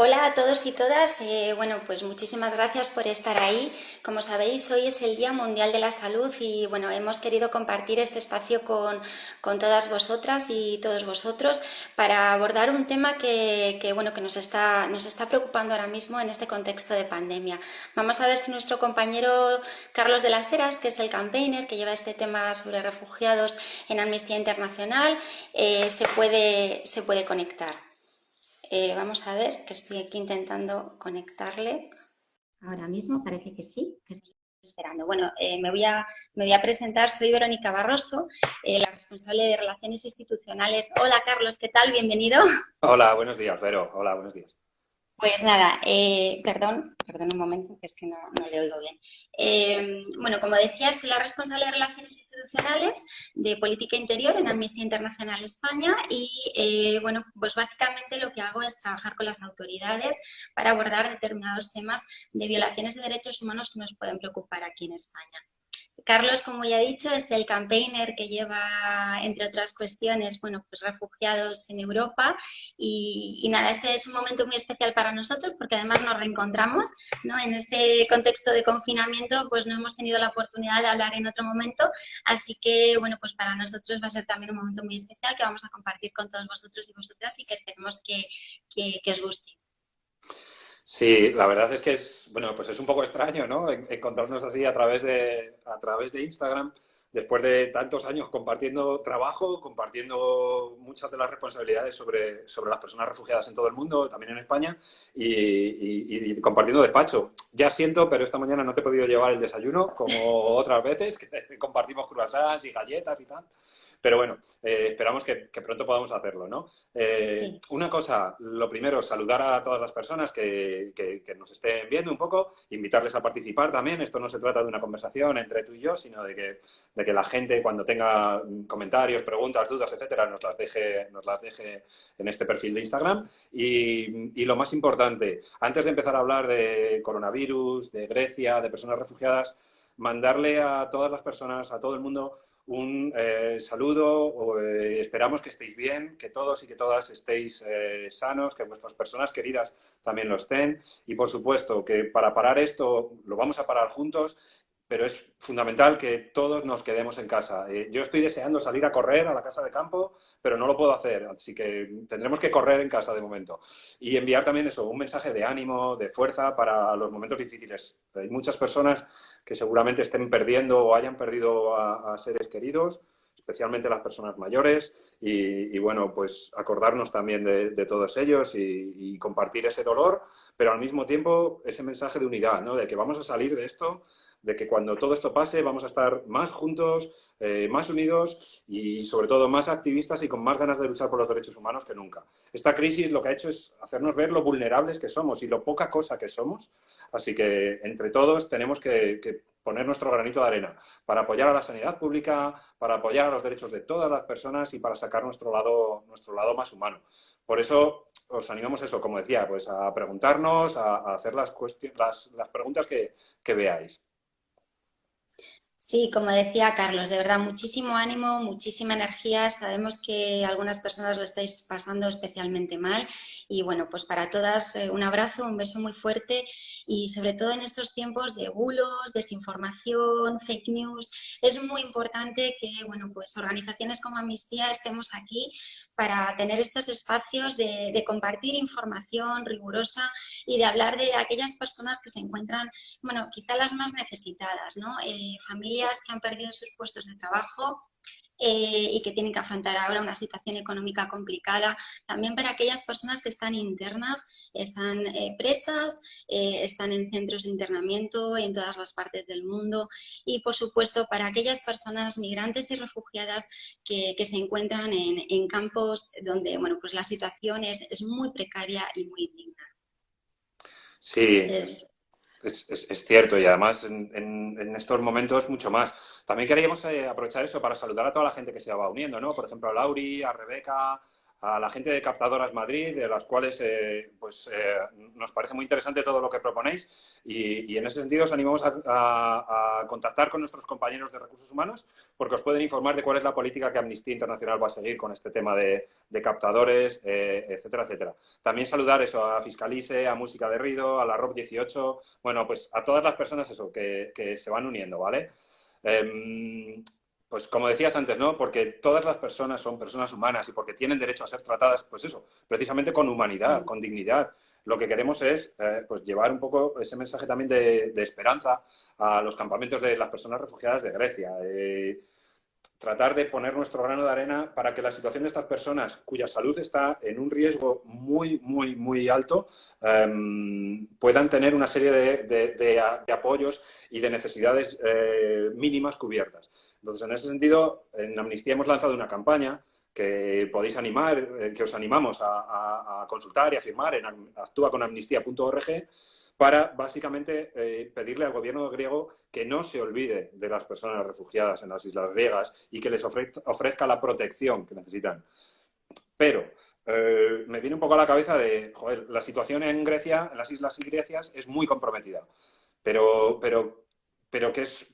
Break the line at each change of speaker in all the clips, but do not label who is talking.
Hola a todos y todas. Bueno, pues muchísimas gracias por estar ahí. Como sabéis, hoy es el Día Mundial de la Salud y bueno, hemos querido compartir este espacio con todas vosotras y todos vosotros para abordar un tema bueno, que nos está preocupando ahora mismo en este contexto de pandemia. Vamos a ver si nuestro compañero Carlos de las Heras, que es el campaigner que lleva este tema sobre refugiados en Amnistía Internacional, se puede conectar. Vamos a ver, que estoy aquí intentando conectarle. Ahora mismo parece que sí, que estoy esperando. Bueno, me voy a presentar, soy Verónica Barroso, la responsable de Relaciones Institucionales. Hola Carlos, ¿qué tal? Bienvenido.
Hola, buenos días, Vero. Hola, buenos días.
Pues nada, perdón un momento, que es que no le oigo bien. Bueno, como decía, soy la responsable de Relaciones Institucionales de Política Interior en Amnistía Internacional España y, bueno, pues básicamente lo que hago es trabajar con las autoridades para abordar determinados temas de violaciones de derechos humanos que nos pueden preocupar aquí en España. Carlos, como ya he dicho, es el campaigner que lleva, entre otras cuestiones, bueno, pues refugiados en Europa y nada, este es un momento muy especial para nosotros porque además nos reencontramos, ¿no? En este contexto de confinamiento, pues no hemos tenido la oportunidad de hablar en otro momento, así que, bueno, pues para nosotros va a ser también un momento muy especial que vamos a compartir con todos vosotros y vosotras y que esperemos que os guste.
Sí, la verdad es que bueno, pues es un poco extraño, ¿no? Encontrarnos así a través de Instagram, después de tantos años compartiendo trabajo, compartiendo muchas de las responsabilidades sobre las personas refugiadas en todo el mundo, también en España, y compartiendo despacho. Ya siento, pero esta mañana no te he podido llevar el desayuno, como otras veces, que compartimos croissants y galletas y tal. Pero bueno, esperamos que pronto podamos hacerlo, ¿no?
Sí.
Una cosa, lo primero, saludar a todas las personas que nos estén viendo un poco, invitarles a participar también. Esto no se trata de una conversación entre tú y yo, sino de que la gente, cuando tenga comentarios, preguntas, dudas, etcétera, nos las deje en este perfil de Instagram. Y lo más importante, antes de empezar a hablar de coronavirus, de Grecia, de personas refugiadas, mandarle a todas las personas, a todo el mundo, un saludo. Esperamos que estéis bien, que todos y que todas estéis sanos, que vuestras personas queridas también lo estén. Y por supuesto que para parar esto lo vamos a parar juntos, pero es fundamental que todos nos quedemos en casa. Yo estoy deseando salir a correr a la casa de campo, pero no lo puedo hacer, así que tendremos que correr en casa de momento. Y enviar también eso, un mensaje de ánimo, de fuerza para los momentos difíciles. Hay muchas personas que seguramente estén perdiendo o hayan perdido a seres queridos, especialmente las personas mayores, y bueno, pues acordarnos también de todos ellos y compartir ese dolor, pero al mismo tiempo ese mensaje de unidad, ¿no? De que vamos a salir de esto, de que cuando todo esto pase vamos a estar más juntos, más unidos y sobre todo más activistas y con más ganas de luchar por los derechos humanos que nunca. Esta crisis lo que ha hecho es hacernos ver lo vulnerables que somos y lo poca cosa que somos, así que entre todos tenemos que poner nuestro granito de arena para apoyar a la sanidad pública, para apoyar a los derechos de todas las personas y para sacar nuestro lado más humano. Por eso os animamos eso, como decía, pues a preguntarnos, a hacer las preguntas que veáis.
Sí, como decía Carlos, de verdad, muchísimo ánimo, muchísima energía. Sabemos que algunas personas lo estáis pasando especialmente mal y bueno, pues para todas un abrazo, un beso muy fuerte y sobre todo en estos tiempos de bulos, desinformación, fake news, es muy importante que, bueno, pues organizaciones como Amnistía estemos aquí para tener estos espacios de compartir información rigurosa y de hablar de aquellas personas que se encuentran, bueno, quizá las más necesitadas, ¿no? Familias que han perdido sus puestos de trabajo y que tienen que afrontar ahora una situación económica complicada. También para aquellas personas que están internas, están presas, están en centros de internamiento en todas las partes del mundo. Y, por supuesto, para aquellas personas migrantes y refugiadas que se encuentran en campos donde, bueno, pues la situación es muy precaria y muy indigna.
Sí,
Es,
es cierto y además en estos momentos mucho más. También queríamos aprovechar eso para saludar a toda la gente que se va uniendo, ¿no? Por ejemplo, a Lauri, a Rebeca, a la gente de Captadoras Madrid, de las cuales nos parece muy interesante todo lo que proponéis y en ese sentido os animamos a contactar con nuestros compañeros de Recursos Humanos porque os pueden informar de cuál es la política que Amnistía Internacional va a seguir con este tema de captadores, etcétera, etcétera. También saludar eso a Fiscalise, a Música de Ruido, a la ROP 18, bueno, pues a todas las personas eso que se van uniendo, ¿vale? Pues como decías antes, ¿no? Porque todas las personas son personas humanas y porque tienen derecho a ser tratadas, pues eso, precisamente con humanidad, con dignidad. Lo que queremos es pues llevar un poco ese mensaje también de esperanza a los campamentos de las personas refugiadas de Grecia. Tratar de poner nuestro grano de arena para que la situación de estas personas cuya salud está en un riesgo muy, muy, muy alto puedan tener una serie de apoyos y de necesidades mínimas cubiertas. Entonces, en ese sentido, en Amnistía hemos lanzado una campaña que podéis animar, que os animamos a consultar y a firmar en actuaconamnistía.org para básicamente pedirle al gobierno griego que no se olvide de las personas refugiadas en las islas griegas y que les ofrezca la protección que necesitan. Pero me viene un poco a la cabeza de, joder, la situación en Grecia, en las islas grecias, es muy comprometida. Pero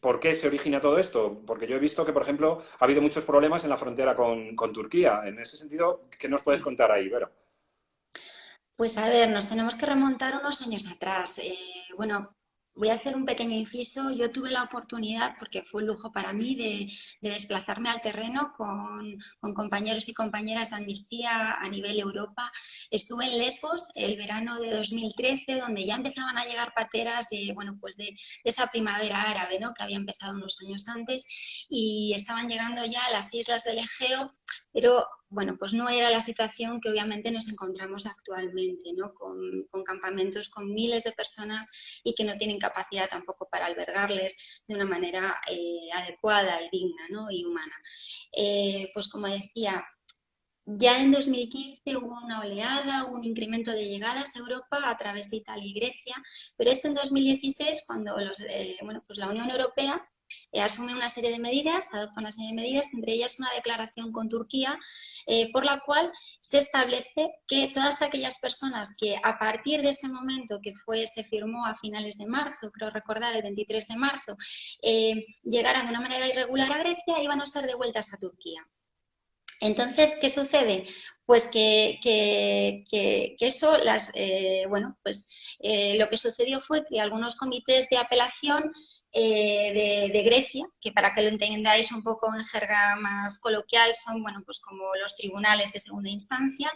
¿por qué se origina todo esto? Porque yo he visto que, por ejemplo, ha habido muchos problemas en la frontera con Turquía. En ese sentido, ¿qué nos puedes contar ahí, Vero?
Pues a ver, nos tenemos que remontar unos años atrás. Bueno, voy a hacer un pequeño inciso. Yo tuve la oportunidad, porque fue un lujo para mí, de desplazarme al terreno con compañeros y compañeras de Amnistía a nivel Europa. Estuve en Lesbos el verano de 2013, donde ya empezaban a llegar pateras de, bueno, pues de esa primavera árabe, ¿no? Que había empezado unos años antes y estaban llegando ya a las islas del Egeo, pero bueno, pues no era la situación que obviamente nos encontramos actualmente, ¿no? Con campamentos con miles de personas y que no tienen capacidad tampoco para albergarles de una manera adecuada y digna, ¿no? Y humana. Pues como decía, ya en 2015 hubo una oleada, un incremento de llegadas a Europa a través de Italia y Grecia, pero es en 2016 cuando pues la Unión Europea asume una serie de medidas, adopta una serie de medidas, entre ellas una declaración con Turquía, por la cual se establece que todas aquellas personas que a partir de ese momento se firmó a finales de marzo, creo recordar el 23 de marzo, llegaran de una manera irregular a Grecia, iban a ser devueltas a Turquía. Entonces, ¿qué sucede? Pues que eso, lo que sucedió fue que algunos comités de apelación de Grecia, que para que lo entendáis un poco en jerga más coloquial, son, bueno, pues como los tribunales de segunda instancia,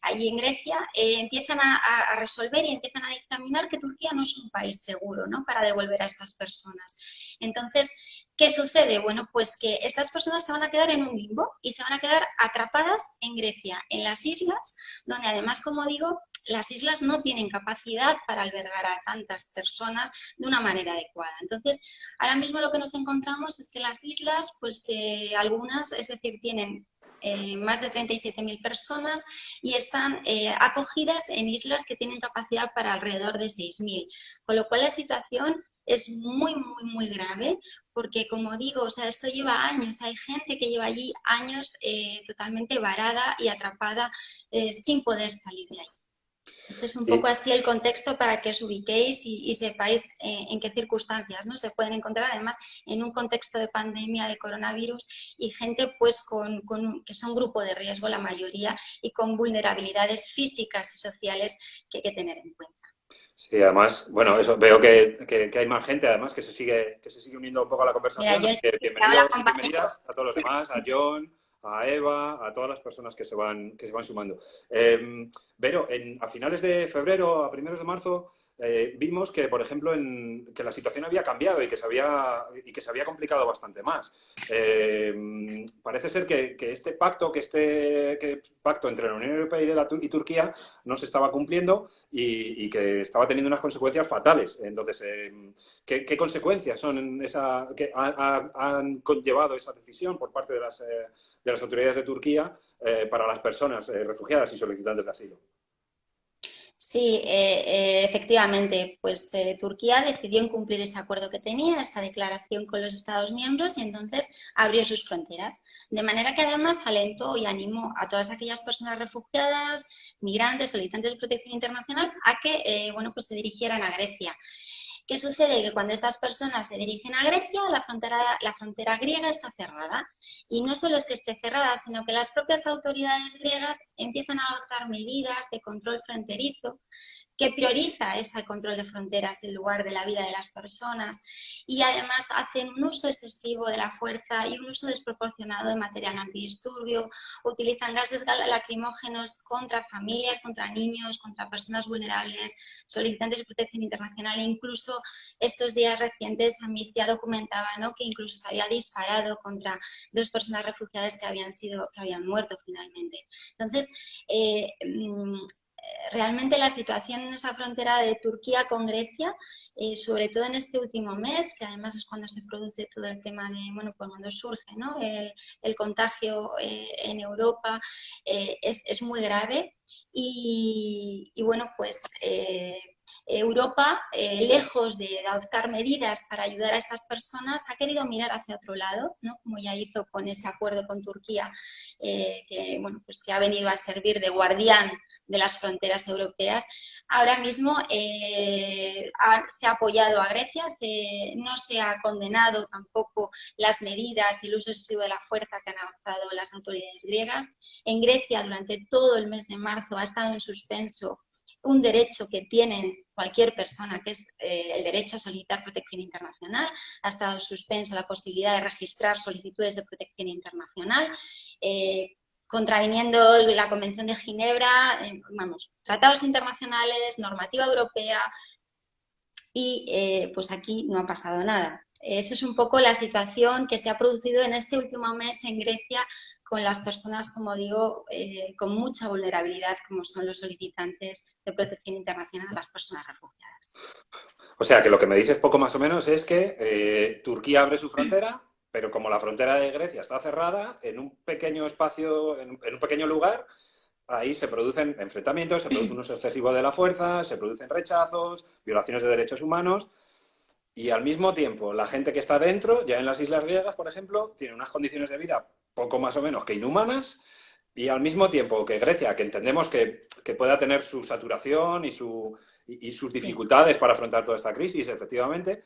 allí en Grecia, empiezan a resolver y empiezan a dictaminar que Turquía no es un país seguro, ¿no? Para devolver a estas personas. Entonces, ¿qué sucede? Bueno, pues que estas personas se van a quedar en un limbo y se van a quedar atrapadas en Grecia, en las islas, donde además, como digo, las islas no tienen capacidad para albergar a tantas personas de una manera adecuada. Entonces, ahora mismo lo que nos encontramos es que las islas, pues algunas, es decir, tienen más de 37.000 personas y están acogidas en islas que tienen capacidad para alrededor de 6.000, con lo cual la situación es muy, muy, muy grave porque, como digo, o sea, esto lleva años, hay gente que lleva allí años totalmente varada y atrapada sin poder salir de ahí. Este es un poco
Sí.
así el contexto para que os ubiquéis y sepáis en qué circunstancias, ¿no? Se pueden encontrar, además, en un contexto de pandemia de coronavirus y gente pues que son grupo de riesgo la mayoría y con vulnerabilidades físicas y sociales que hay que tener en cuenta.
Sí, además, bueno, eso veo que hay más gente además que se sigue uniendo un poco a la
Mira,
conversación.
yo
Así que
te hablo
bienvenidos y
compañero.
bienvenidas a todos los demás, a John, a Eva, a todas las personas que se van sumando. Vero, a finales de febrero, a primeros de marzo, vimos que, por ejemplo, que la situación había cambiado y que se había complicado bastante más. Parece ser que este pacto, pacto entre la Unión Europea y Turquía no se estaba cumpliendo y que estaba teniendo unas consecuencias fatales. Entonces, ¿qué consecuencias son que han conllevado esa decisión por parte de las autoridades de Turquía para las personas refugiadas y solicitantes de asilo?
Sí, efectivamente, pues Turquía decidió incumplir ese acuerdo que tenía, esa declaración con los Estados miembros y entonces abrió sus fronteras. De manera que además alentó y animó a todas aquellas personas refugiadas, migrantes, solicitantes de protección internacional a que bueno, pues se dirigieran a Grecia. ¿Qué sucede? Que cuando estas personas se dirigen a Grecia, la frontera griega está cerrada. Y no solo es que esté cerrada, sino que las propias autoridades griegas empiezan a adoptar medidas de control fronterizo que prioriza ese control de fronteras en lugar de la vida de las personas y además hacen un uso excesivo de la fuerza y un uso desproporcionado de material antidisturbio, utilizan gases lacrimógenos contra familias, contra niños, contra personas vulnerables, solicitantes de protección internacional e incluso estos días recientes Amnistía documentaba, ¿no?, que incluso se había disparado contra dos personas refugiadas que habían muerto finalmente. Entonces, realmente la situación en esa frontera de Turquía con Grecia, sobre todo en este último mes, que además es cuando se produce todo el tema de, bueno, pues cuando surge, ¿no?, el contagio en Europa, es muy grave y bueno, pues Europa, lejos de adoptar medidas para ayudar a estas personas, ha querido mirar hacia otro lado, ¿no?, como ya hizo con ese acuerdo con Turquía, que, bueno, pues que ha venido a servir de guardián de las fronteras europeas. Ahora mismo se ha apoyado a Grecia, no se ha condenado tampoco las medidas y el uso excesivo de la fuerza que han adoptado las autoridades griegas. En Grecia, durante todo el mes de marzo, ha estado en suspenso un derecho que tienen cualquier persona, que es el derecho a solicitar protección internacional. Ha estado suspenso la posibilidad de registrar solicitudes de protección internacional. Contraviniendo la Convención de Ginebra, vamos, tratados internacionales, normativa europea y pues aquí no ha pasado nada. Esa es un poco la situación que se ha producido en este último mes en Grecia con las personas, como digo, con mucha vulnerabilidad, como son los solicitantes de protección internacional, las personas refugiadas.
O sea, que lo que me dices poco más o menos es que Turquía abre su frontera, pero como la frontera de Grecia está cerrada, en un pequeño espacio, en un pequeño lugar, ahí se producen enfrentamientos, se produce un uso excesivo de la fuerza, se producen rechazos, violaciones de derechos humanos, y al mismo tiempo la gente que está dentro, ya en las islas griegas, por ejemplo, tiene unas condiciones de vida poco más o menos que inhumanas, y al mismo tiempo que Grecia, que entendemos que pueda tener su saturación y sus
Sí.
dificultades para afrontar toda esta crisis, efectivamente,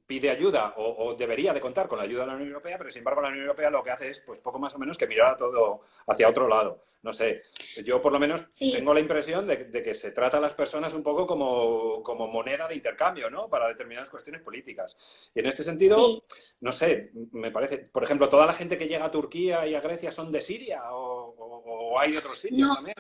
pide ayuda o debería de contar con la ayuda de la Unión Europea, pero sin embargo la Unión Europea lo que hace es pues poco más o menos que mirar a todo hacia otro lado. No sé, yo por lo menos
Sí,
tengo la impresión de que se trata a las personas un poco como moneda de intercambio, ¿no?, para determinadas cuestiones políticas. Y en este sentido,
sí.
no sé, me parece, por ejemplo, toda la gente que llega a Turquía y a Grecia son de Siria o hay de otros sitios
No,
también.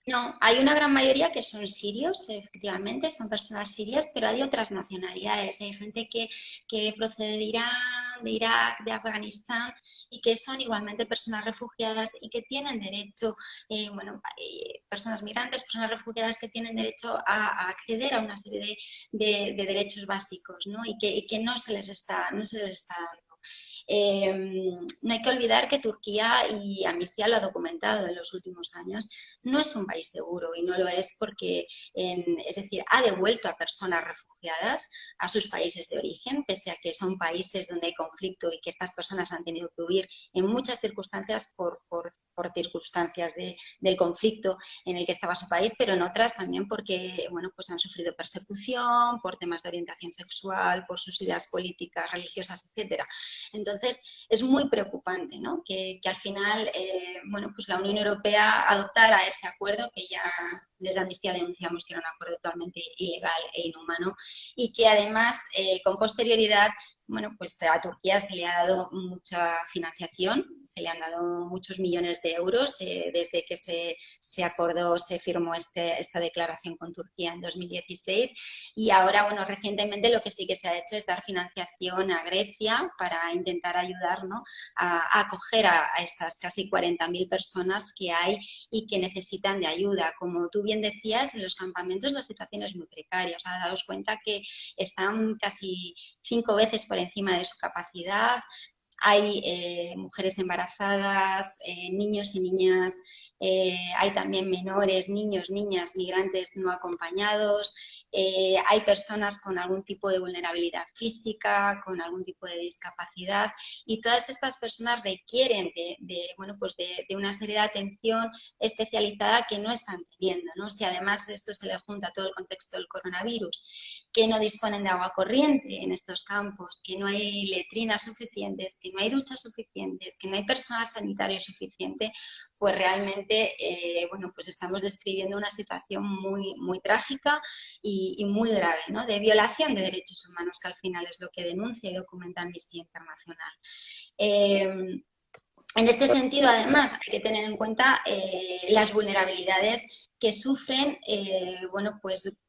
no, hay una gran mayoría que son sirios, efectivamente, son personas sirias, pero hay otras nacionalidades. Hay gente que procede de Irán, de Irak, de Afganistán y que son igualmente personas refugiadas y que tienen derecho, bueno, personas migrantes, personas refugiadas que tienen derecho a acceder a una serie de derechos básicos, ¿no? Y que no se les está dando. No hay que olvidar que Turquía, y Amnistía lo ha documentado en los últimos años, no es un país seguro y no lo es porque, es decir, ha devuelto a personas refugiadas a sus países de origen, pese a que son países donde hay conflicto y que estas personas han tenido que huir en muchas circunstancias por circunstancias del conflicto en el que estaba su país, pero en otras también porque, bueno, pues han sufrido persecución por temas de orientación sexual, por sus ideas políticas, religiosas, etcétera. Entonces, es muy preocupante, ¿no?, que al final, bueno, pues la Unión Europea adoptara ese acuerdo que ya desde Amnistía denunciamos que era un acuerdo totalmente ilegal e inhumano y que además, con posterioridad, bueno, pues a Turquía se le ha dado mucha financiación, se le han dado muchos millones de euros desde que se acordó, se firmó esta declaración con Turquía en 2016 y ahora, bueno, recientemente lo que sí que se ha hecho es dar financiación a Grecia para intentar ayudar, ¿no?, a acoger a estas casi 40.000 personas que hay y que necesitan de ayuda. Como tú bien decías, en los campamentos la situación es muy precaria. O sea, daos cuenta que están casi 5 veces por encima de su capacidad. Hay mujeres embarazadas, niños y niñas hay también menores, niños, niñas, migrantes no acompañados, hay personas con algún tipo de vulnerabilidad física, con algún tipo de discapacidad, y todas estas personas requieren bueno, pues de una serie de atención especializada que no están teniendo, ¿no? Si además de esto se le junta todo el contexto del coronavirus, que no disponen de agua corriente en estos campos, que no hay letrinas suficientes, que no hay duchas suficientes, que no hay personal sanitario suficiente, pues realmente, bueno, pues estamos describiendo una situación muy, muy trágica y muy grave, ¿no? De violación de derechos humanos, que al final es lo que denuncia y documenta Amnistía Internacional. En este sentido, además, hay que tener en cuenta las vulnerabilidades que sufren bueno, pues,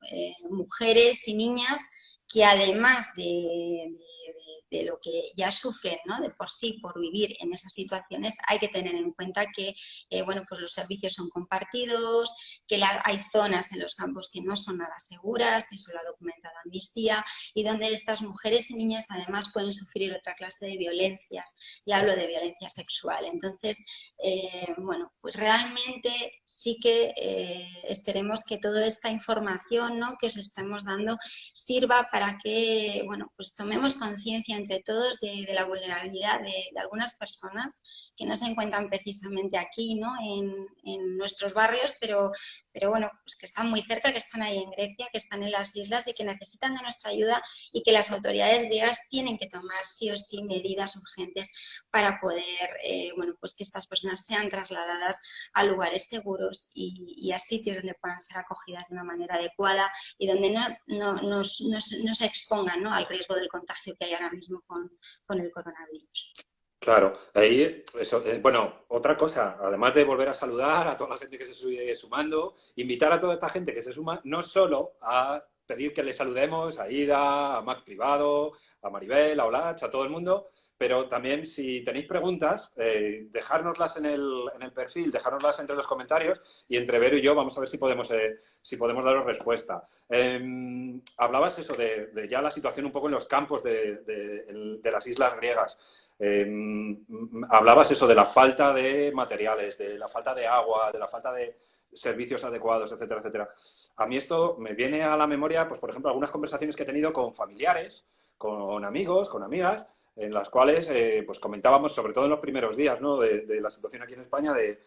mujeres y niñas que además de lo que ya sufren, ¿no? De por sí por vivir en esas situaciones, hay que tener en cuenta que bueno, pues los servicios son compartidos, que hay zonas en los campos que no son nada seguras, eso lo ha documentado Amnistía, y donde estas mujeres y niñas además pueden sufrir otra clase de violencias, y hablo de violencia sexual. Entonces, bueno, pues realmente sí que esperemos que toda esta información, ¿no?, que os estamos dando sirva para que, bueno, pues tomemos conciencia entre todos de la vulnerabilidad de algunas personas que no se encuentran precisamente aquí, ¿no?, en nuestros barrios, pero bueno, pues que están muy cerca, que están ahí en Grecia, que están en las islas y que necesitan de nuestra ayuda, y que las autoridades griegas tienen que tomar sí o sí medidas urgentes para poder, bueno, pues que estas personas sean trasladadas a lugares seguros y a sitios donde puedan ser acogidas de una manera adecuada y donde no se expongan, ¿no?, al riesgo del contagio que hay ahora mismo con el coronavirus.
Claro, ahí, eso, bueno, otra cosa, además de volver a saludar a toda la gente que se sigue sumando, invitar a toda esta gente que se suma, no solo a pedir que le saludemos a Ida, a Mac Privado, a Maribel, a Olach, a todo el mundo, pero también si tenéis preguntas, dejárnoslas en el perfil, dejárnoslas entre los comentarios, y entre Vero y yo vamos a ver si podemos daros respuesta. Hablabas eso de ya la situación un poco en los campos de las islas griegas. Hablabas eso de la falta de materiales, de la falta de agua, de la falta de servicios adecuados, etcétera, etcétera. A mí esto me viene a la memoria, pues por ejemplo, algunas conversaciones que he tenido con familiares, con amigos, con amigas, en las cuales pues comentábamos, sobre todo en los primeros días, ¿no?, de la situación aquí en España, de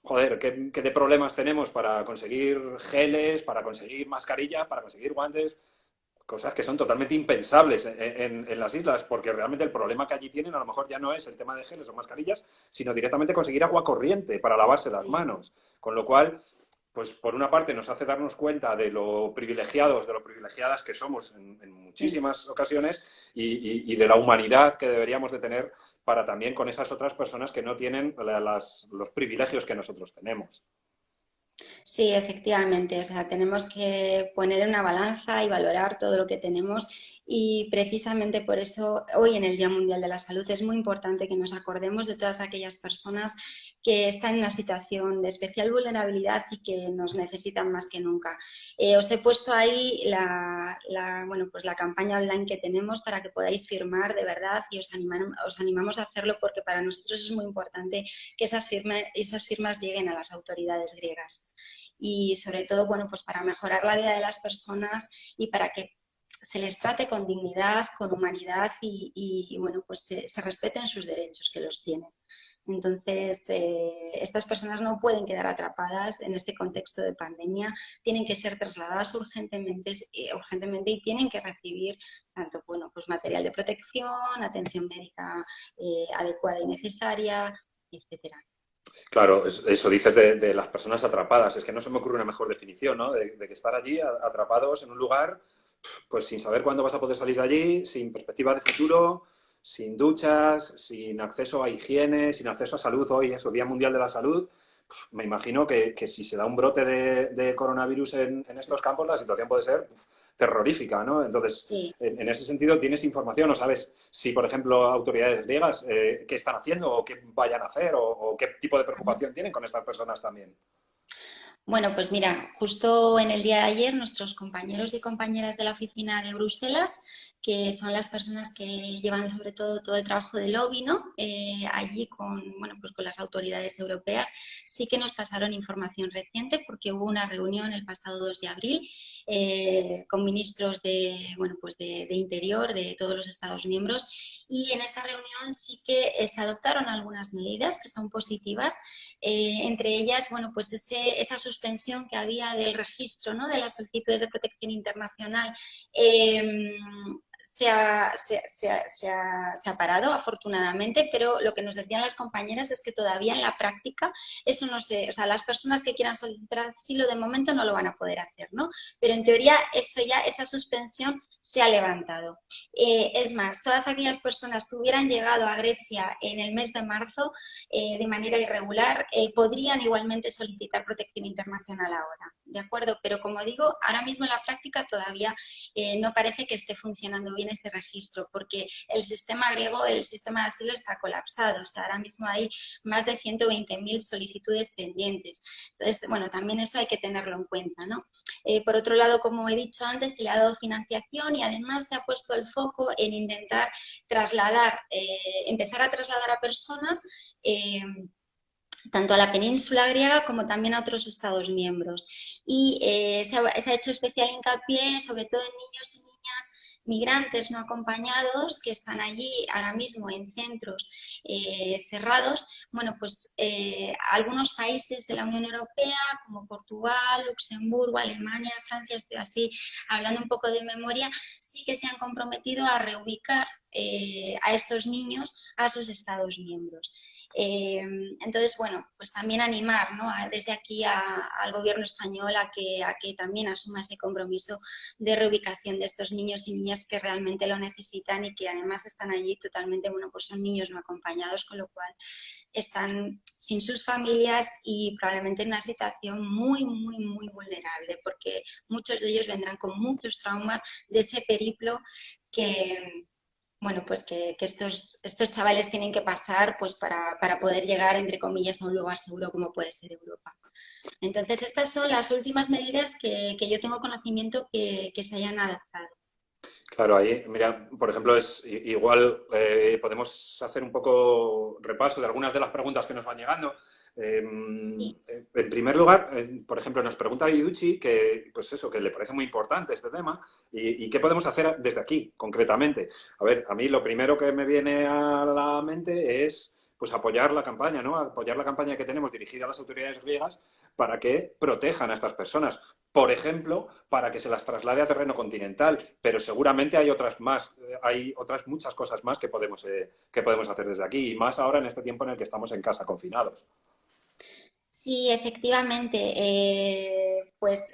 joder, ¿qué de problemas tenemos para conseguir geles, para conseguir mascarillas, para conseguir guantes? Cosas que son totalmente impensables en las islas, porque realmente el problema que allí tienen a lo mejor ya no es el tema de geles o mascarillas, sino directamente conseguir agua corriente para lavarse las
Sí.
manos. Con lo cual, pues por una parte nos hace darnos cuenta de lo privilegiados, de lo privilegiadas que somos en muchísimas ocasiones, y de la humanidad que deberíamos de tener para también con esas otras personas que no tienen los privilegios que nosotros tenemos.
Sí, efectivamente. O sea, tenemos que poner en una balanza y valorar todo lo que tenemos, y precisamente por eso hoy en el Día Mundial de la Salud es muy importante que nos acordemos de todas aquellas personas que están en una situación de especial vulnerabilidad y que nos necesitan más que nunca. Os he puesto ahí bueno, pues la campaña online que tenemos para que podáis firmar de verdad, y os animamos a hacerlo porque para nosotros es muy importante que esas firmas lleguen a las autoridades griegas. Y sobre todo, bueno, pues para mejorar la vida de las personas y para que se les trate con dignidad, con humanidad y bueno, pues se respeten sus derechos, que los tienen. Entonces, estas personas no pueden quedar atrapadas en este contexto de pandemia, tienen que ser trasladadas urgentemente y tienen que recibir tanto, bueno, pues material de protección, atención médica adecuada y necesaria, etcétera.
Claro, eso dices de las personas atrapadas. Es que no se me ocurre una mejor definición, ¿no? De que estar allí atrapados en un lugar, pues sin saber cuándo vas a poder salir de allí, sin perspectiva de futuro, sin duchas, sin acceso a higiene, sin acceso a salud. Hoy es el Día Mundial de la Salud. Me imagino que si se da un brote de coronavirus en estos campos, la situación puede ser terrorífica, ¿no? Entonces,
Sí.
en ese sentido, ¿tienes información o sabes si, por ejemplo, autoridades griegas qué están haciendo o qué vayan a hacer o qué tipo de preocupación tienen con estas personas también?
Bueno, pues mira, justo en el día de ayer nuestros compañeros y compañeras de la oficina de Bruselas que son las personas que llevan sobre todo el trabajo de lobby, ¿no? Allí con, bueno, pues con las autoridades europeas. Sí que nos pasaron información reciente porque hubo una reunión el pasado 2 de abril con ministros de, bueno, pues de Interior de todos los Estados miembros, y en esa reunión sí que se adoptaron algunas medidas que son positivas, entre ellas, bueno, pues esa suspensión que había del registro, ¿no?, de las solicitudes de protección internacional. Se ha parado, afortunadamente, pero lo que nos decían las compañeras es que todavía en la práctica eso no se, o sea, las personas que quieran solicitar asilo de momento no lo van a poder hacer, ¿no? Pero en teoría eso ya, esa suspensión se ha levantado. Es más, todas aquellas personas que hubieran llegado a Grecia en el mes de marzo de manera irregular podrían igualmente solicitar protección internacional ahora, ¿de acuerdo? Pero como digo, ahora mismo en la práctica todavía no parece que esté funcionando bien ese registro, porque el sistema griego, el sistema de asilo está colapsado, o sea, ahora mismo hay más de 120.000 solicitudes pendientes. Entonces, bueno, también eso hay que tenerlo en cuenta, ¿no? Por otro lado, como he dicho antes, se le ha dado financiación y además se ha puesto el foco en intentar trasladar, empezar a trasladar a personas tanto a la península griega como también a otros Estados miembros. Y se ha hecho especial hincapié sobre todo en niños y niñas migrantes no acompañados que están allí ahora mismo en centros cerrados. Bueno, pues algunos países de la Unión Europea como Portugal, Luxemburgo, Alemania, Francia, estoy así hablando un poco de memoria, sí que se han comprometido a reubicar a estos niños a sus Estados miembros. Entonces, bueno, pues también animar, ¿no?, desde aquí al gobierno español a que también asuma ese compromiso de reubicación de estos niños y niñas que realmente lo necesitan y que además están allí totalmente, bueno, pues son niños no acompañados, con lo cual están sin sus familias y probablemente en una situación muy, muy, muy vulnerable, porque muchos de ellos vendrán con muchos traumas de ese periplo que, bueno, pues que estos chavales tienen que pasar pues para poder llegar, entre comillas, a un lugar seguro como puede ser Europa. Entonces, estas son las últimas medidas que yo tengo conocimiento que se hayan adaptado.
Claro, ahí, mira, por ejemplo, es igual podemos hacer un poco repaso de algunas de las preguntas que nos van llegando.
Sí.
En primer lugar, por ejemplo, nos pregunta Iduchi que, pues eso, que le parece muy importante este tema y qué podemos hacer desde aquí, concretamente. A ver, a mí lo primero que me viene a la mente es pues apoyar la campaña, ¿no? Apoyar la campaña que tenemos dirigida a las autoridades griegas para que protejan a estas personas. Por ejemplo, para que se las traslade a terreno continental, pero seguramente hay otras más, hay otras muchas cosas más que podemos hacer desde aquí, y más ahora en este tiempo en el que estamos en casa confinados.
Sí, efectivamente. Pues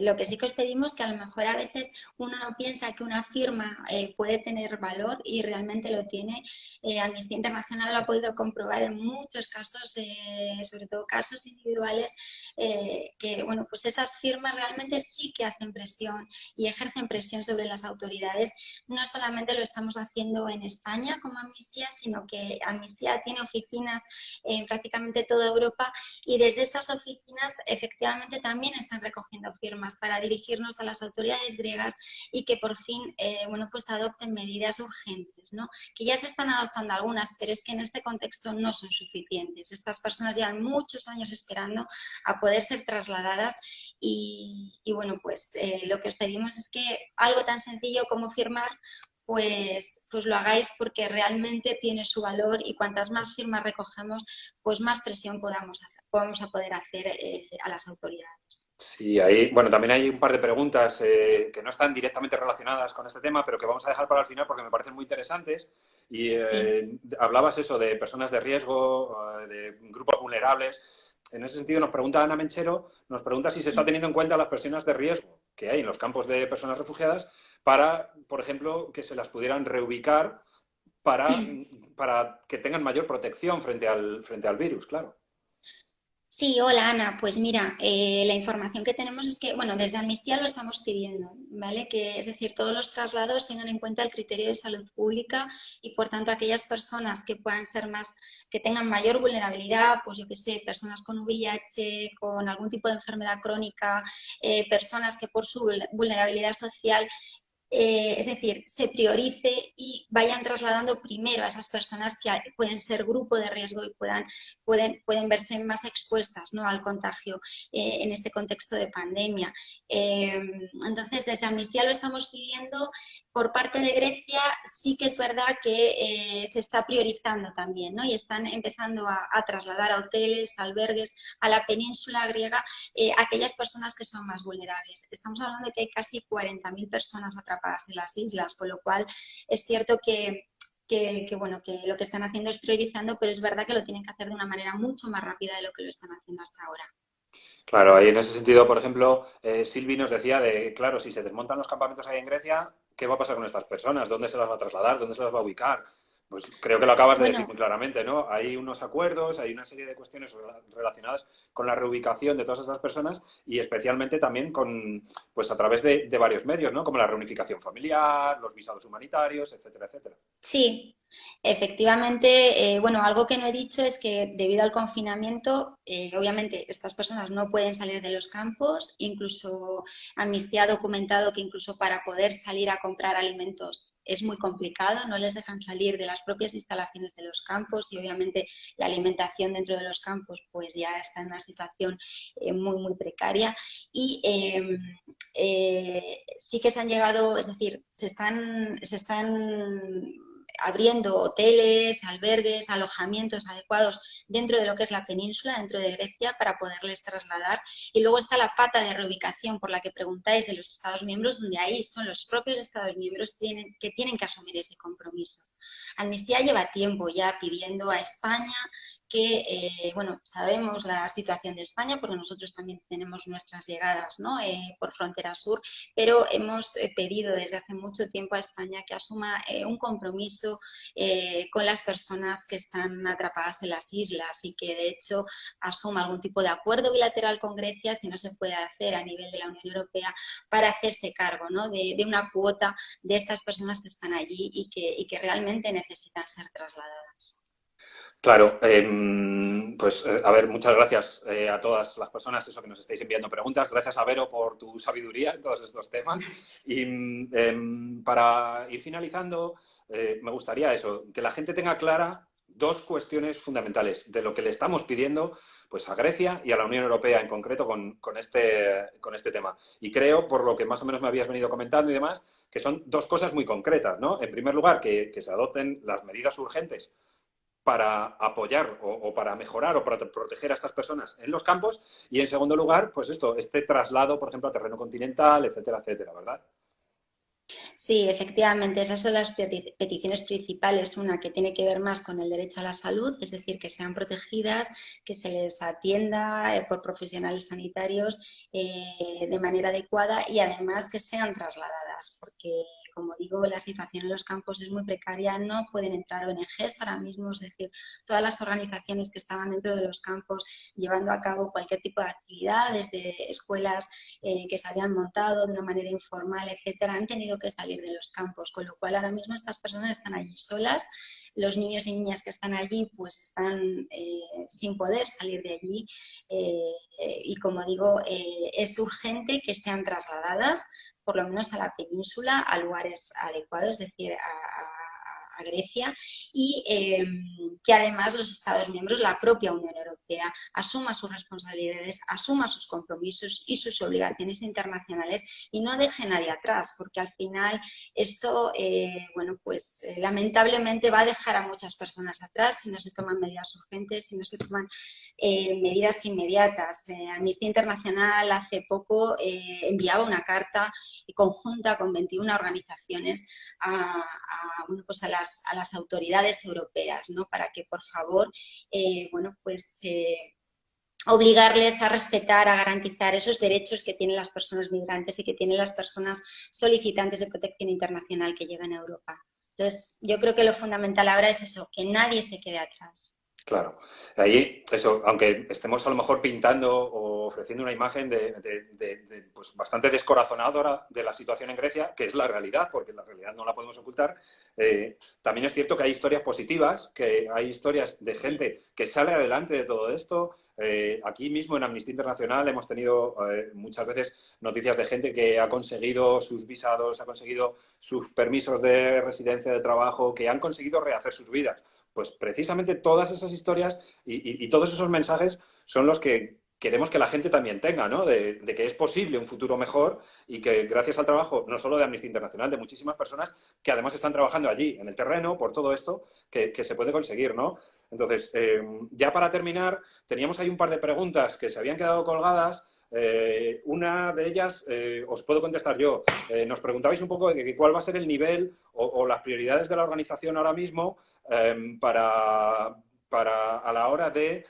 lo que sí que os pedimos que a lo mejor a veces uno no piensa que una firma puede tener valor y realmente lo tiene. Amnistía Internacional lo ha podido comprobar en muchos casos, sobre todo casos individuales, que bueno, pues esas firmas realmente sí que hacen presión y ejercen presión sobre las autoridades. No solamente lo estamos haciendo en España como Amnistía, sino que Amnistía tiene oficinas en prácticamente toda Europa, y desde esas oficinas efectivamente también están recogiendo firmas para dirigirnos a las autoridades griegas y que por fin bueno, pues adopten medidas urgentes, ¿no? Que ya se están adoptando algunas, pero es que en este contexto no son suficientes. Estas personas llevan muchos años esperando a poder ser trasladadas y bueno, pues lo que os pedimos es que algo tan sencillo como firmar pues lo hagáis porque realmente tiene su valor, y cuantas más firmas recogemos, pues más presión podamos a poder hacer a las autoridades.
Sí, ahí, bueno, también hay un par de preguntas que no están directamente relacionadas con este tema, pero que vamos a dejar para el final porque me parecen muy interesantes. Y
Sí.
hablabas eso de personas de riesgo, de grupos vulnerables. En ese sentido, nos pregunta Ana Menchero, nos pregunta si se está
Sí.
teniendo en cuenta las personas de riesgo que hay en los campos de personas refugiadas para, por ejemplo, que se las pudieran reubicar para, para que tengan mayor protección frente al virus, claro.
Sí, hola Ana. Pues mira, la información que tenemos es que, bueno, desde Amnistía lo estamos pidiendo, ¿vale? Que es decir, todos los traslados tengan en cuenta el criterio de salud pública y por tanto aquellas personas que puedan ser más, que tengan mayor vulnerabilidad, pues yo qué sé, personas con VIH, con algún tipo de enfermedad crónica, personas que por su vulnerabilidad social es decir, se priorice y vayan trasladando primero a esas personas que pueden ser grupo de riesgo y pueden verse más expuestas, ¿no?, al contagio en este contexto de pandemia. Entonces, desde Amnistía lo estamos pidiendo. Por parte de Grecia sí que es verdad que se está priorizando también, ¿no?, y están empezando a trasladar a hoteles, albergues, a la península griega, aquellas personas que son más vulnerables. Estamos hablando de que hay casi 40.000 personas atrapadas en las islas, con lo cual es cierto bueno, que lo que están haciendo es priorizando, pero es verdad que lo tienen que hacer de una manera mucho más rápida de lo que lo están haciendo hasta ahora.
Claro, ahí en ese sentido, por ejemplo, Silvi nos decía de, claro, si se desmontan los campamentos ahí en Grecia, ¿qué va a pasar con estas personas? ¿Dónde se las va a trasladar? ¿Dónde se las va a ubicar? Pues creo que lo acabas de decir
Bueno,
muy claramente, ¿no? Hay unos acuerdos, hay una serie de cuestiones relacionadas con la reubicación de todas estas personas y especialmente también con, pues a través de varios medios, ¿no? Como la reunificación familiar, los visados humanitarios, etcétera, etcétera.
sí, efectivamente, bueno, algo que no he dicho es que debido al confinamiento, obviamente estas personas no pueden salir de los campos, incluso Amnistía ha documentado que incluso para poder salir a comprar alimentos es muy complicado, no les dejan salir de las propias instalaciones de los campos y obviamente la alimentación dentro de los campos pues ya está en una situación muy precaria y sí que se han llegado, es decir, se están abriendo hoteles, albergues, alojamientos adecuados dentro de lo que es la península, dentro de Grecia, para poderles trasladar. Y luego está la pata de reubicación por la que preguntáis de los Estados miembros, donde ahí son los propios Estados miembros que tienen que asumir ese compromiso. Amnistía lleva tiempo ya pidiendo a España que, bueno, sabemos la situación de España porque nosotros también tenemos nuestras llegadas, ¿no?, por frontera sur, pero hemos pedido desde hace mucho tiempo a España que asuma un compromiso con las personas que están atrapadas en las islas y que de hecho asuma algún tipo de acuerdo bilateral con Grecia, si no se puede hacer a nivel de la Unión Europea, para hacerse cargo, ¿no?, de una cuota de estas personas que están allí y que realmente necesitan ser trasladadas.
Claro, pues a ver, muchas gracias a todas las personas eso que nos estáis enviando preguntas. Gracias a Vero por tu sabiduría en todos estos temas. Y para ir finalizando, me gustaría eso, que la gente tenga clara dos cuestiones fundamentales de lo que le estamos pidiendo pues a Grecia y a la Unión Europea en concreto con este tema. Y creo, por lo que más o menos me habías venido comentando y demás, que son dos cosas muy concretas, ¿no? En primer lugar, que se adopten las medidas urgentes para apoyar o para mejorar o para proteger a estas personas en los campos y en segundo lugar, pues esto, este traslado, por ejemplo, a terreno continental, etcétera, etcétera, ¿verdad?
Sí, efectivamente, esas son las peticiones principales. Una que tiene que ver más con el derecho a la salud, es decir, que sean protegidas, que se les atienda por profesionales sanitarios de manera adecuada y además que sean trasladadas, porque, como digo, la situación en los campos es muy precaria, no pueden entrar ONGs ahora mismo, es decir, todas las organizaciones que estaban dentro de los campos llevando a cabo cualquier tipo de actividad, desde escuelas que se habían montado de una manera informal, etcétera, han tenido que salir de los campos, con lo cual ahora mismo estas personas están allí solas, los niños y niñas que están allí pues están sin poder salir de allí y como digo, es urgente que sean trasladadas por lo menos a la península, a lugares adecuados, es decir, a Grecia, y que además los Estados miembros, la propia Unión Europea, asuma sus responsabilidades, asuma sus compromisos y sus obligaciones internacionales y no deje a nadie atrás, porque al final esto, bueno, pues lamentablemente va a dejar a muchas personas atrás si no se toman medidas urgentes, si no se toman medidas inmediatas. Amnistía Internacional hace poco enviaba una carta conjunta con 21 organizaciones bueno, pues a las autoridades europeas, ¿no?, para que por favor bueno, pues obligarles a respetar, a garantizar esos derechos que tienen las personas migrantes y que tienen las personas solicitantes de protección internacional que llegan a Europa. Entonces, yo creo que lo fundamental ahora es eso, que nadie se quede atrás.
Claro. Ahí, eso, aunque estemos a lo mejor pintando o ofreciendo una imagen pues bastante descorazonadora de la situación en Grecia, que es la realidad, porque la realidad no la podemos ocultar, también es cierto que hay historias positivas, que hay historias de gente que sale adelante de todo esto. Aquí mismo en Amnistía Internacional hemos tenido muchas veces noticias de gente que ha conseguido sus visados, ha conseguido sus permisos de residencia, de trabajo, que han conseguido rehacer sus vidas. Pues precisamente todas esas historias y todos esos mensajes son los que queremos que la gente también tenga, ¿no? De que es posible un futuro mejor y que gracias al trabajo, no solo de Amnistía Internacional, de muchísimas personas que además están trabajando allí, en el terreno, por todo esto, que se puede conseguir, ¿no? Entonces, ya para terminar, teníamos ahí un par de preguntas que se habían quedado colgadas. Una de ellas os puedo contestar yo. Nos preguntabais un poco de cuál va a ser el nivel o las prioridades de la organización ahora mismo para a la hora de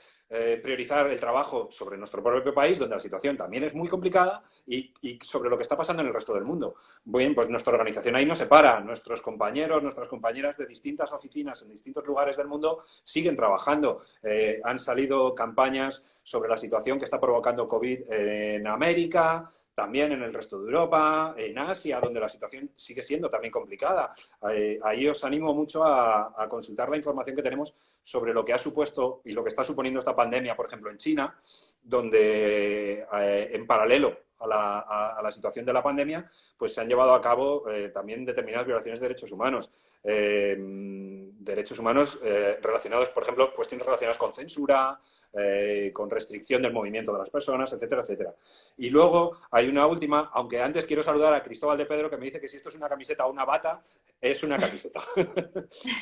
priorizar el trabajo sobre nuestro propio país, donde la situación también es muy complicada, y sobre lo que está pasando en el resto del mundo. Bien, pues nuestra organización ahí no se para. Nuestros compañeros, nuestras compañeras de distintas oficinas en distintos lugares del mundo siguen trabajando. Han salido campañas sobre la situación que está provocando COVID en América, también en el resto de Europa, en Asia, donde la situación sigue siendo también complicada. Ahí os animo mucho a consultar la información que tenemos sobre lo que ha supuesto y lo que está suponiendo esta pandemia, por ejemplo, en China, donde en paralelo a la situación de la pandemia, pues se han llevado a cabo también determinadas violaciones de derechos humanos. Derechos humanos relacionados, por ejemplo, cuestiones relacionadas con censura, con restricción del movimiento de las personas, etcétera, etcétera. Y luego hay una última, aunque antes quiero saludar a Cristóbal de Pedro, que me dice que si esto es una camiseta o una bata, es una camiseta,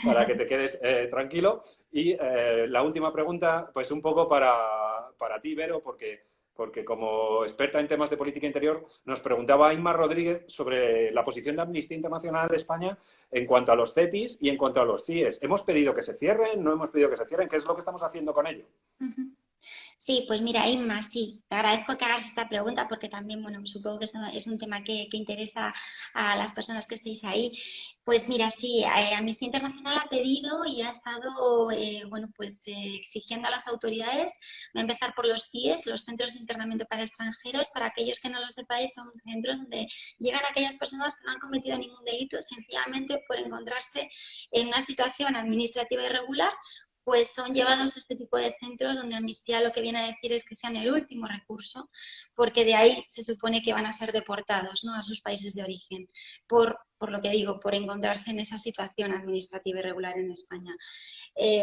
para que te quedes tranquilo. Y la última pregunta, pues un poco para ti, Vero, porque como experta en temas de política interior, nos preguntaba Inma Rodríguez sobre la posición de Amnistía Internacional de España en cuanto a los CETIs y en cuanto a los CIES. ¿Hemos pedido que se cierren? ¿No hemos pedido que se cierren? ¿Qué es lo que estamos haciendo con ello?
Sí, pues mira, Inma, sí, te agradezco que hagas esta pregunta porque también, bueno, supongo que es un tema que interesa a las personas que estéis ahí. Pues mira, sí, Amnistía Internacional ha pedido y ha estado, bueno, pues exigiendo a las autoridades, voy a empezar por los CIES, los Centros de Internamiento para Extranjeros. Para aquellos que no lo sepáis, son centros donde llegan aquellas personas que no han cometido ningún delito sencillamente por encontrarse en una situación administrativa irregular, pues son llevados a este tipo de centros donde Amnistía lo que viene a decir es que sean el último recurso, porque de ahí se supone que van a ser deportados, ¿no?, a sus países de origen, por lo que digo, por encontrarse en esa situación administrativa irregular en España.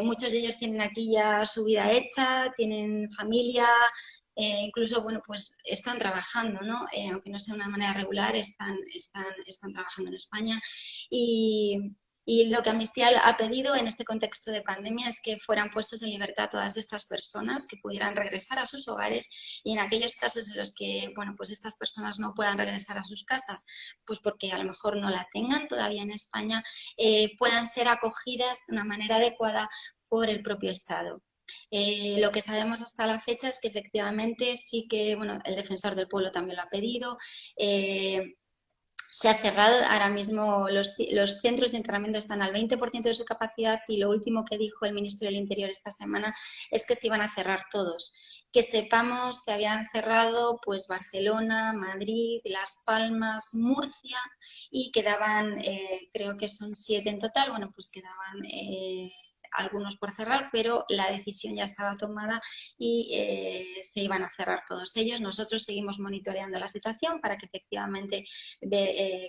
Muchos de ellos tienen aquí ya su vida hecha, tienen familia, incluso, bueno, pues están trabajando, ¿no? Aunque no sea de una manera regular, están trabajando en España. Y lo que Amnistía ha pedido en este contexto de pandemia es que fueran puestos en libertad todas estas personas, que pudieran regresar a sus hogares, y en aquellos casos en los que, bueno, pues estas personas no puedan regresar a sus casas, pues porque a lo mejor no la tengan todavía en España, puedan ser acogidas de una manera adecuada por el propio Estado. Lo que sabemos hasta la fecha es que efectivamente sí que, bueno, el Defensor del Pueblo también lo ha pedido. Se ha cerrado, ahora mismo los centros de internamiento están al 20% de su capacidad, y lo último que dijo el ministro del Interior esta semana es que se iban a cerrar todos. Que sepamos, se habían cerrado pues Barcelona, Madrid, Las Palmas, Murcia, y quedaban, creo que son 7 en total, bueno, pues quedaban algunos por cerrar, pero la decisión ya estaba tomada y se iban a cerrar todos ellos. Nosotros seguimos monitoreando la situación para que efectivamente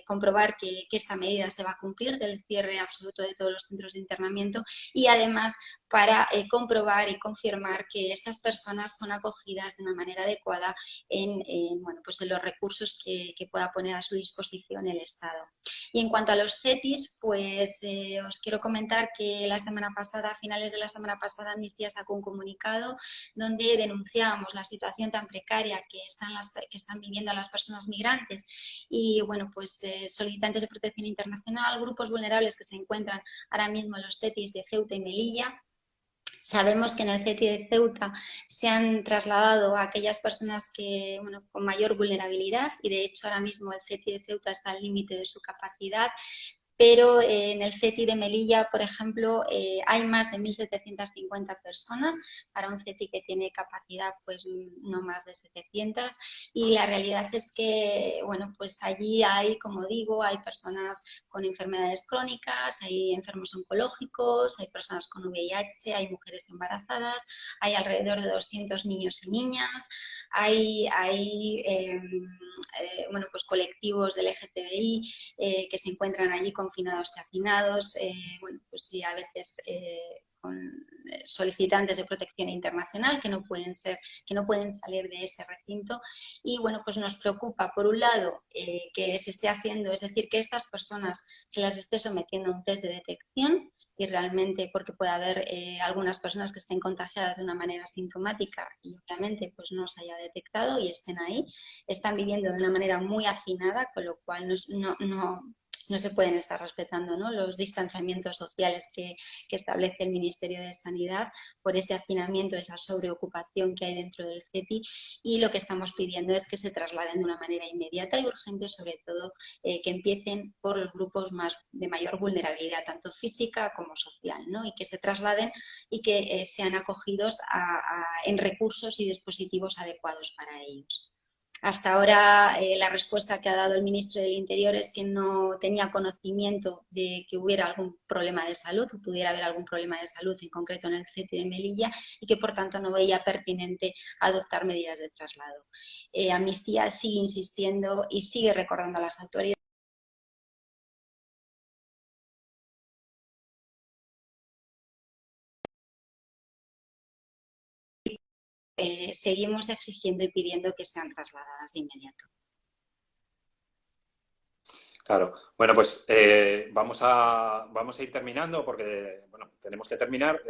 comprobar que esta medida se va a cumplir, del cierre absoluto de todos los centros de internamiento, y además para comprobar y confirmar que estas personas son acogidas de una manera adecuada bueno, pues en los recursos que pueda poner a su disposición el Estado. Y en cuanto a los CETIs, pues os quiero comentar que la semana pasada, a finales de la semana pasada, Amnistía sacó un comunicado donde denunciábamos la situación tan precaria que están viviendo las personas migrantes y, bueno, pues solicitantes de protección internacional, grupos vulnerables que se encuentran ahora mismo en los CETIs de Ceuta y Melilla. Sabemos que en el CETI de Ceuta se han trasladado a aquellas personas que, bueno, con mayor vulnerabilidad, y de hecho ahora mismo el CETI de Ceuta está al límite de su capacidad, pero en el CETI de Melilla, por ejemplo, hay más de 1.750 personas para un CETI que tiene capacidad pues no más de 700, y la realidad es que, bueno, pues allí hay, como digo, hay personas con enfermedades crónicas, hay enfermos oncológicos, hay personas con VIH, hay mujeres embarazadas, hay alrededor de 200 niños y niñas, bueno, pues colectivos del LGTBI que se encuentran allí confinados y hacinados, bueno, pues sí, a veces con solicitantes de protección internacional que no pueden salir de ese recinto. Y bueno, pues nos preocupa, por un lado, que se esté haciendo, es decir, que estas personas se las esté sometiendo a un test de detección, y realmente porque puede haber algunas personas que estén contagiadas de una manera asintomática y obviamente pues no se haya detectado y estén ahí, están viviendo de una manera muy hacinada, con lo cual no se pueden estar respetando, ¿no?, los distanciamientos sociales que establece el Ministerio de Sanidad por ese hacinamiento, esa sobreocupación que hay dentro del CETI, y lo que estamos pidiendo es que se trasladen de una manera inmediata y urgente, sobre todo que empiecen por los grupos de mayor vulnerabilidad, tanto física como social, ¿no?, y que se trasladen y que sean acogidos en recursos y dispositivos adecuados para ellos. Hasta ahora la respuesta que ha dado el ministro del Interior es que no tenía conocimiento de que hubiera algún problema de salud, o pudiera haber algún problema de salud, en concreto en el CETI de Melilla, y que por tanto no veía pertinente adoptar medidas de traslado. Amnistía sigue insistiendo y sigue recordando a las autoridades seguimos exigiendo y pidiendo que sean trasladadas de inmediato.
Claro. Bueno, pues vamos a ir terminando porque, bueno, tenemos que terminar.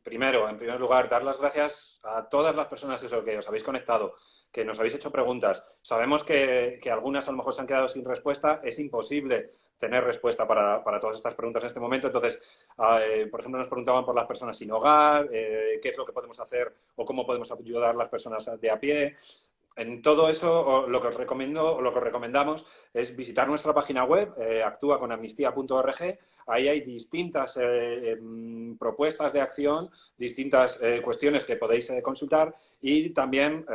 Primero, en primer lugar, dar las gracias a todas las personas que os habéis conectado, que nos habéis hecho preguntas. Sabemos que algunas a lo mejor se han quedado sin respuesta. Es imposible tener respuesta para todas estas preguntas en este momento. Entonces, por ejemplo, nos preguntaban por las personas sin hogar, qué es lo que podemos hacer o cómo podemos ayudar a las personas de a pie. En todo eso, lo que os recomiendo, o lo que os recomendamos es visitar nuestra página web, actuaconamnistía.org. Ahí hay distintas propuestas de acción, distintas cuestiones que podéis consultar, y también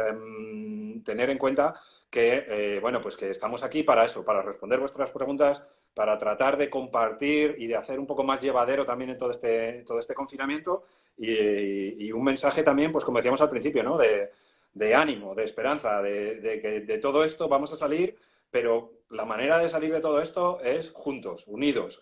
tener en cuenta que, bueno, pues que estamos aquí para eso, para responder vuestras preguntas, para tratar de compartir y de hacer un poco más llevadero también en todo este confinamiento, y un mensaje también, pues como decíamos al principio, ¿no?, de ánimo, de esperanza, de que de todo esto vamos a salir, pero la manera de salir de todo esto es juntos, unidos.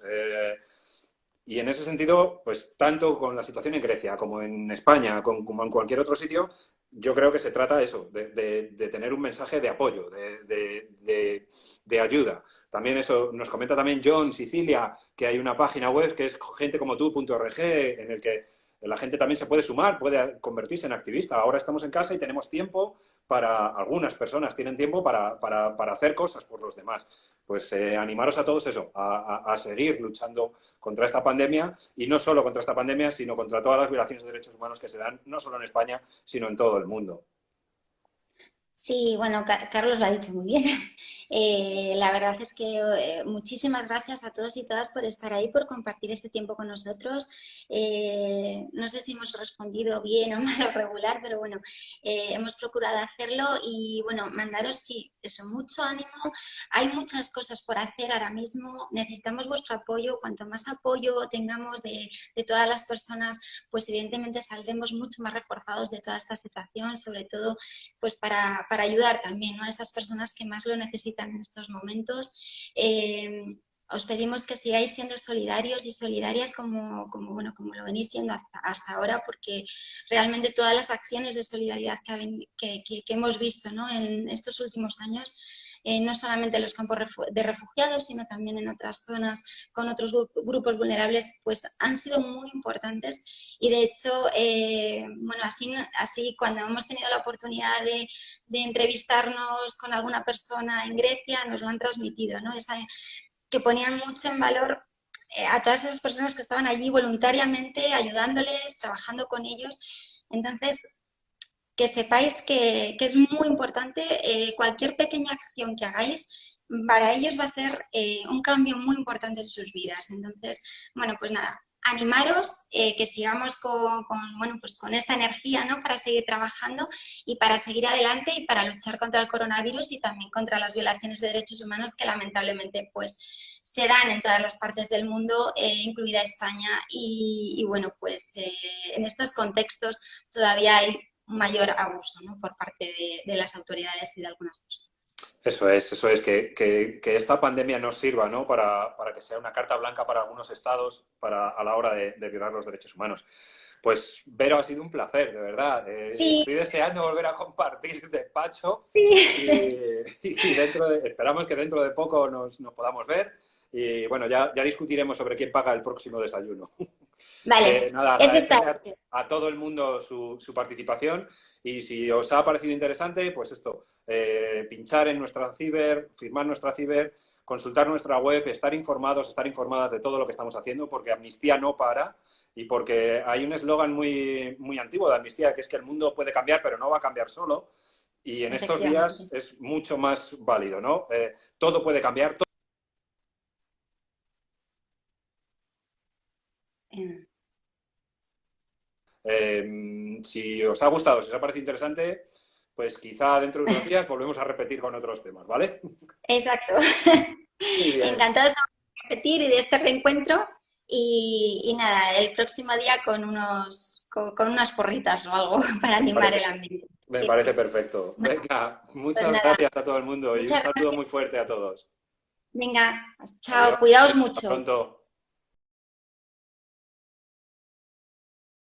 Y en ese sentido, pues tanto con la situación en Grecia como en España, como en cualquier otro sitio, yo creo que se trata de eso, de tener un mensaje de apoyo, de ayuda. También eso nos comenta también John Sicilia, que hay una página web que es gentecomotu.org, en el que la gente también se puede sumar, puede convertirse en activista. Ahora estamos en casa y tenemos tiempo algunas personas tienen tiempo para hacer cosas por los demás. Pues animaros a todos eso, a seguir luchando contra esta pandemia, y no solo contra esta pandemia, sino contra todas las violaciones de derechos humanos que se dan, no solo en España, sino en todo el mundo.
Sí, bueno, Carlos lo ha dicho muy bien. La verdad es que muchísimas gracias a todos y todas por estar ahí, por compartir este tiempo con nosotros. No sé si hemos respondido bien o mal o regular, pero bueno, hemos procurado hacerlo, y bueno, mandaros, sí, eso, mucho ánimo. Hay muchas cosas por hacer ahora mismo. Necesitamos vuestro apoyo. Cuanto más apoyo tengamos de todas las personas, pues evidentemente saldremos mucho más reforzados de toda esta situación, sobre todo pues para ayudar también, ¿no?, a esas personas que más lo necesitan en estos momentos. Os pedimos que sigáis siendo solidarios y solidarias bueno, como lo venís siendo hasta ahora, porque realmente todas las acciones de solidaridad que hemos visto, ¿no?, en estos últimos años, no solamente en los campos de refugiados, sino también en otras zonas con otros grupos vulnerables, pues han sido muy importantes. Y de hecho, bueno, así cuando hemos tenido la oportunidad de entrevistarnos con alguna persona en Grecia, nos lo han transmitido, ¿no?, que ponían mucho en valor a todas esas personas que estaban allí voluntariamente ayudándoles, trabajando con ellos. Entonces, que sepáis que es muy importante cualquier pequeña acción que hagáis, para ellos va a ser un cambio muy importante en sus vidas. Entonces, bueno, pues nada, animaros, que sigamos bueno, pues con esta energía, ¿no? Para seguir trabajando y para seguir adelante y para luchar contra el coronavirus y también contra las violaciones de derechos humanos que lamentablemente pues se dan en todas las partes del mundo, incluida España. Y bueno, pues en estos contextos todavía hay un mayor abuso, ¿no? Por parte de las autoridades y de algunas personas.
Eso es, que esta pandemia nos sirva, ¿no? Para que sea una carta blanca para algunos estados a la hora de violar los derechos humanos. Pues, Vero, ha sido un placer, de verdad.
Sí,
Estoy deseando volver a compartir despacho
sí.
y esperamos que dentro de poco nos podamos ver. Y bueno, ya discutiremos sobre quién paga el próximo desayuno.
Vale,
Nada,
eso está.
agradecerle a todo el mundo su participación y si os ha parecido interesante, pues esto, pinchar en nuestra ciber, firmar nuestra ciber, consultar nuestra web, estar informados, estar informadas de todo lo que estamos haciendo, porque Amnistía no para y porque hay un eslogan muy antiguo de Amnistía, que es que el mundo puede cambiar, pero no va a cambiar solo. Y en estos días
Efectivamente.
es mucho más válido, ¿no? Todo puede cambiar.
Eh,
Si os ha gustado, si os ha parecido interesante, pues quizá dentro de unos días volvemos a repetir con otros temas, ¿vale?
Exacto.
Muy bien.
Encantados de repetir y de este reencuentro. Y nada, el próximo día con unas porritas o algo para
Me
animar el
parece,
ambiente.
me
Sí,
parece
sí.
perfecto.
No,
Venga,
pues
muchas
nada,
gracias a todo el mundo y un
muchas
saludo
gracias.
muy fuerte a todos.
Venga, chao,
Adiós,
cuidaos
hasta
mucho.
pronto.